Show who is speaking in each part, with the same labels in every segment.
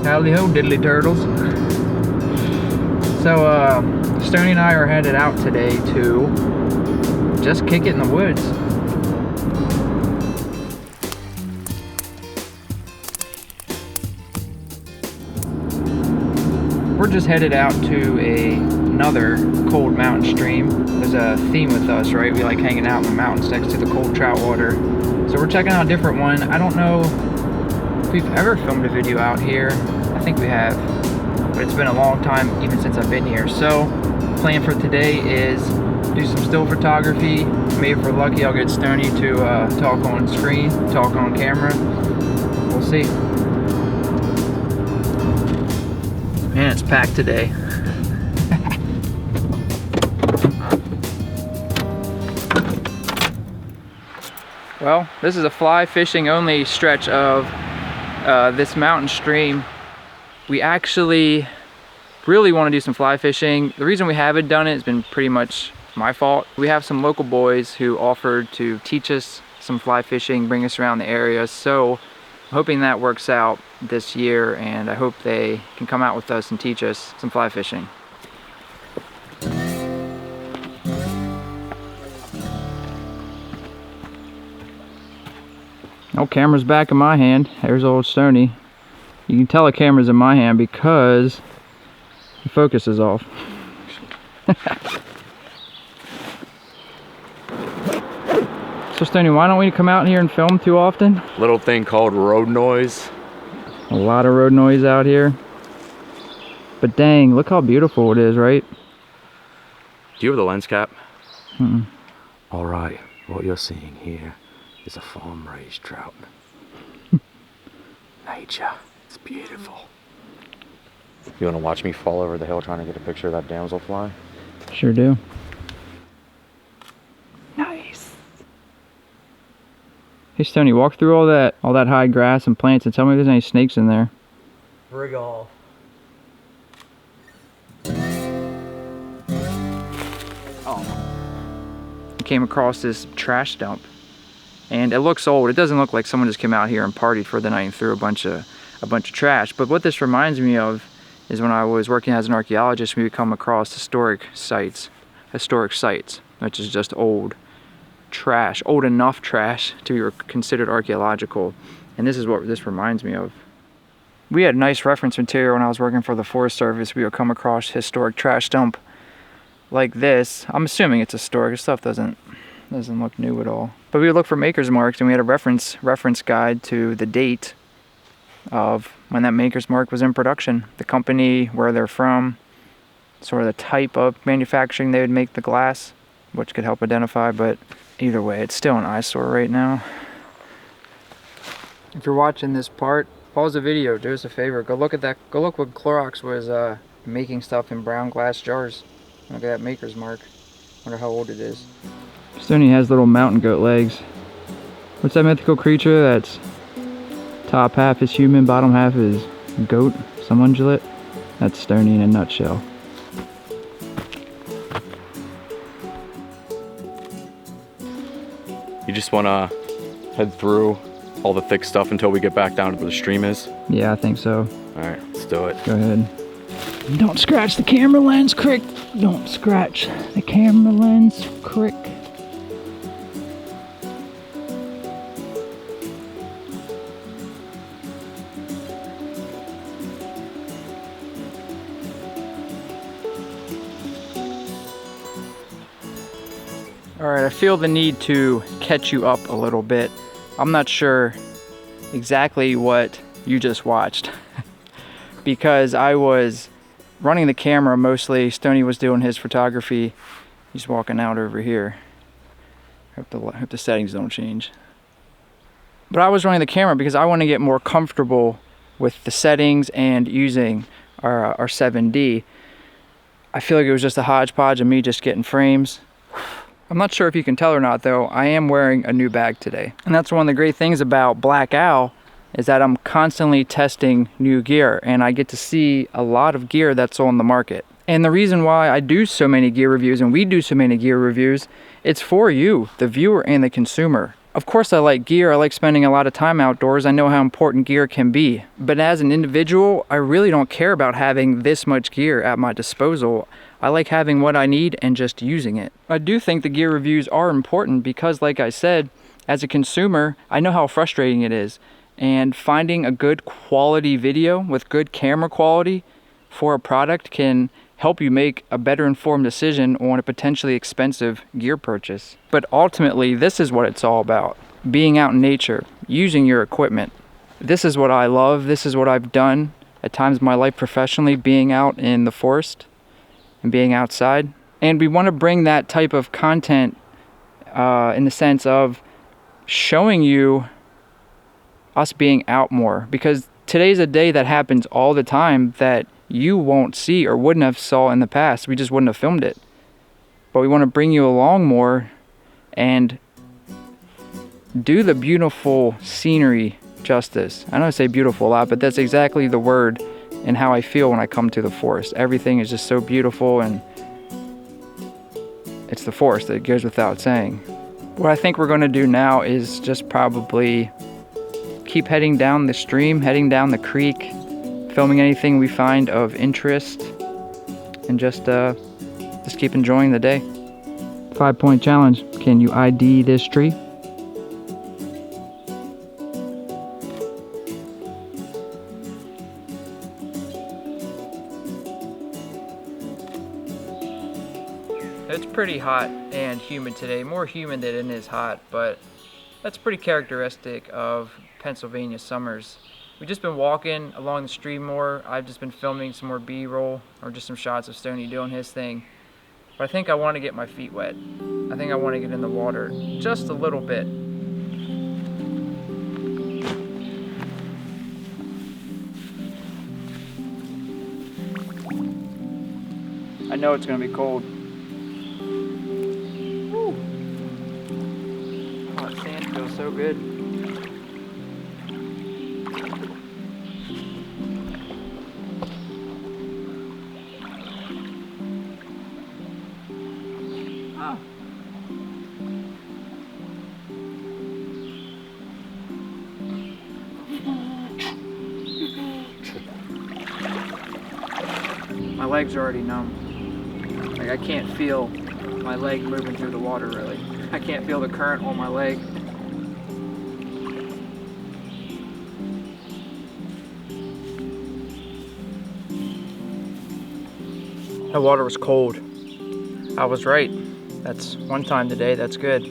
Speaker 1: Howdy ho, diddly turtles. So, Stony and I are headed out today to just kick it in the woods. We're just headed out to another cold mountain stream. There's a theme with us, right? We like hanging out in the mountains next to the cold trout water. So we're checking out a different one. I don't know if we've ever filmed a video out here. I think we have, but it's been a long time even since I've been here. So plan for today is do some still photography. Maybe if we're lucky I'll get Stony to talk on screen, talk on camera. We'll see. Man, it's packed today. Well, this is a fly fishing only stretch of this mountain stream. We actually really want to do some fly fishing. The reason we haven't done it has been pretty much my fault. We have some local boys who offered to teach us some fly fishing, bring us around the area. So I'm hoping that works out this year, and I hope they can come out with us and teach us some fly fishing. Oh, camera's back in my hand. There's old Stony. You can tell the camera's in my hand because the focus is off. So Stony, why don't we come out here and film too often?
Speaker 2: Little thing called road noise.
Speaker 1: A lot of road noise out here. But dang, look how beautiful it is, right?
Speaker 2: Do you have the lens cap?
Speaker 1: Mm-mm.
Speaker 2: All right, what you're seeing here is a farm-raised trout. Nature, it's beautiful. You want to watch me fall over the hill trying to get a picture of that damselfly?
Speaker 1: Sure do. Nice. Hey Stony, walk through all that high grass and plants and tell me if there's any snakes in there.
Speaker 2: Frig off.
Speaker 1: Oh. I came across this trash dump. And it looks old. It doesn't look like someone just came out here and partied for the night and threw a bunch of trash. But what this reminds me of is when I was working as an archaeologist, we would come across historic sites, which is just old trash, old enough trash to be considered archaeological. And this is what this reminds me of. We had nice reference material when I was working for the Forest Service. We would come across historic trash dump like this. I'm assuming it's historic. This stuff doesn't look new at all. But we would look for maker's marks, and we had a reference guide to the date of when that maker's mark was in production, the company, where they're from, sort of the type of manufacturing they would make the glass, which could help identify. But either way, it's still an eyesore right now. If you're watching this part, pause the video, do us a favor, go look at that. Go look what Clorox was making stuff in brown glass jars. Look at that maker's mark. Wonder how old it is. Stony has little mountain goat legs. What's that mythical creature that's top half is human, bottom half is goat, some ungulate? That's Stony in a nutshell.
Speaker 2: You just want to head through all the thick stuff until we get back down to where the stream is?
Speaker 1: Yeah, I think so.
Speaker 2: All right, let's do it.
Speaker 1: Go ahead. Don't scratch the camera lens, Krik. Don't scratch the camera lens, Krik. Alright, I feel the need to catch you up a little bit. I'm not sure exactly what you just watched because I was running the camera mostly. Stony was doing his photography. He's walking out over here. Hope the settings don't change. But I was running the camera because I want to get more comfortable with the settings and using our 7D. I feel like it was just a hodgepodge of me just getting frames. I'm not sure if you can tell or not though, I am wearing a new bag today. And that's one of the great things about Black Owl is that I'm constantly testing new gear and I get to see a lot of gear that's on the market. And the reason why I do so many gear reviews and we do so many gear reviews, it's for you, the viewer and the consumer. Of course I like gear, I like spending a lot of time outdoors, I know how important gear can be. But as an individual, I really don't care about having this much gear at my disposal. I like having what I need and just using it. I do think the gear reviews are important because, like I said, as a consumer, I know how frustrating it is. And finding a good quality video with good camera quality for a product can help you make a better informed decision on a potentially expensive gear purchase. But ultimately, this is what it's all about. Being out in nature, using your equipment. This is what I love, this is what I've done at times in my life professionally, being out in the forest and being outside. And we want to bring that type of content in the sense of showing you us being out more, because today's a day that happens all the time that you won't see or wouldn't have saw in the past. We just wouldn't have filmed it. But we want to bring you along more and do the beautiful scenery justice. I know I say beautiful a lot, but that's exactly the word and how I feel when I come to the forest. Everything is just so beautiful, and it's the forest, that goes without saying. What I think we're going to do now is just probably keep heading down the stream, heading down the creek, filming anything we find of interest, and just keep enjoying the day. 5-point challenge. Can you ID this tree? It's pretty hot and humid today, more humid than it is hot, but that's pretty characteristic of Pennsylvania summers. We've just been walking along the stream more. I've just been filming some more B-roll or just some shots of Stony doing his thing. But I think I want to get my feet wet. I think I want to get in the water just a little bit. I know it's going to be cold. Woo. Oh, that sand feels so good. Oh. My legs are already numb. Like, I can't feel my leg moving through the water, really. I can't feel the current on my leg. The water was cold. I was right. That's one time today, that's good. I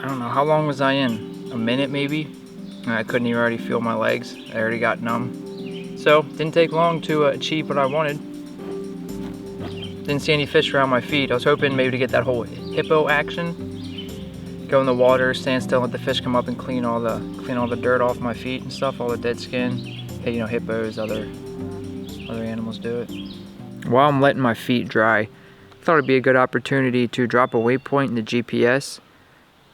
Speaker 1: don't know, how long was I in? A minute maybe? I couldn't even already feel my legs. I already got numb. So, didn't take long to achieve what I wanted. Didn't see any fish around my feet. I was hoping maybe to get that whole hippo action. Go in the water, stand still, let the fish come up and clean all the dirt off my feet and stuff, all the dead skin. Hey, you know, hippos, other animals do it. While I'm letting my feet dry, I thought it'd be a good opportunity to drop a waypoint in the GPS.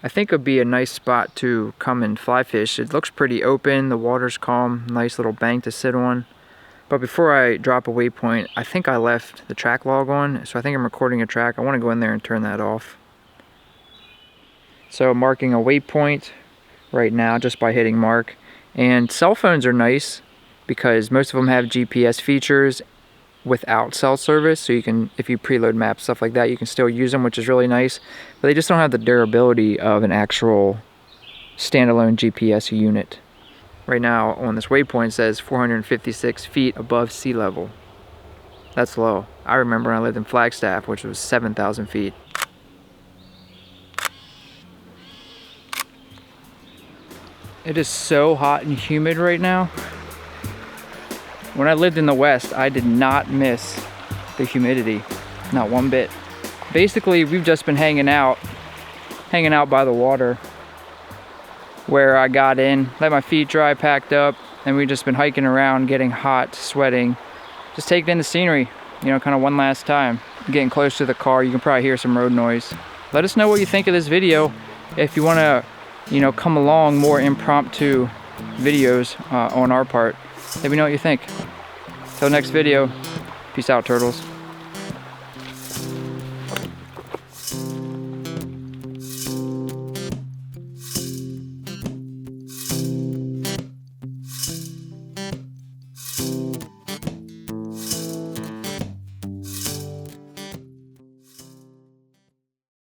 Speaker 1: I think it'd be a nice spot to come and fly fish. It looks pretty open, the water's calm, nice little bank to sit on. But before I drop a waypoint, I think I left the track log on, so I think I'm recording a track. I want to go in there and turn that off. So I'm marking a waypoint right now just by hitting mark. And cell phones are nice because most of them have GPS features without cell service, so you can, if you preload maps, stuff like that, you can still use them, which is really nice. But they just don't have the durability of an actual standalone GPS unit. Right now on this waypoint it says 456 feet above sea level. That's low. I remember when I lived in Flagstaff, which was 7,000 feet. It is so hot and humid right now. When I lived in the West, I did not miss the humidity, not one bit. Basically, we've just been hanging out by the water where I got in, let my feet dry, packed up, and we've just been hiking around, getting hot, sweating, just taking in the scenery, you know, kind of one last time. Getting close to the car, you can probably hear some road noise. Let us know what you think of this video. If you want to, you know, come along more impromptu videos on our part, let me know what you think. Till next video, peace out, turtles.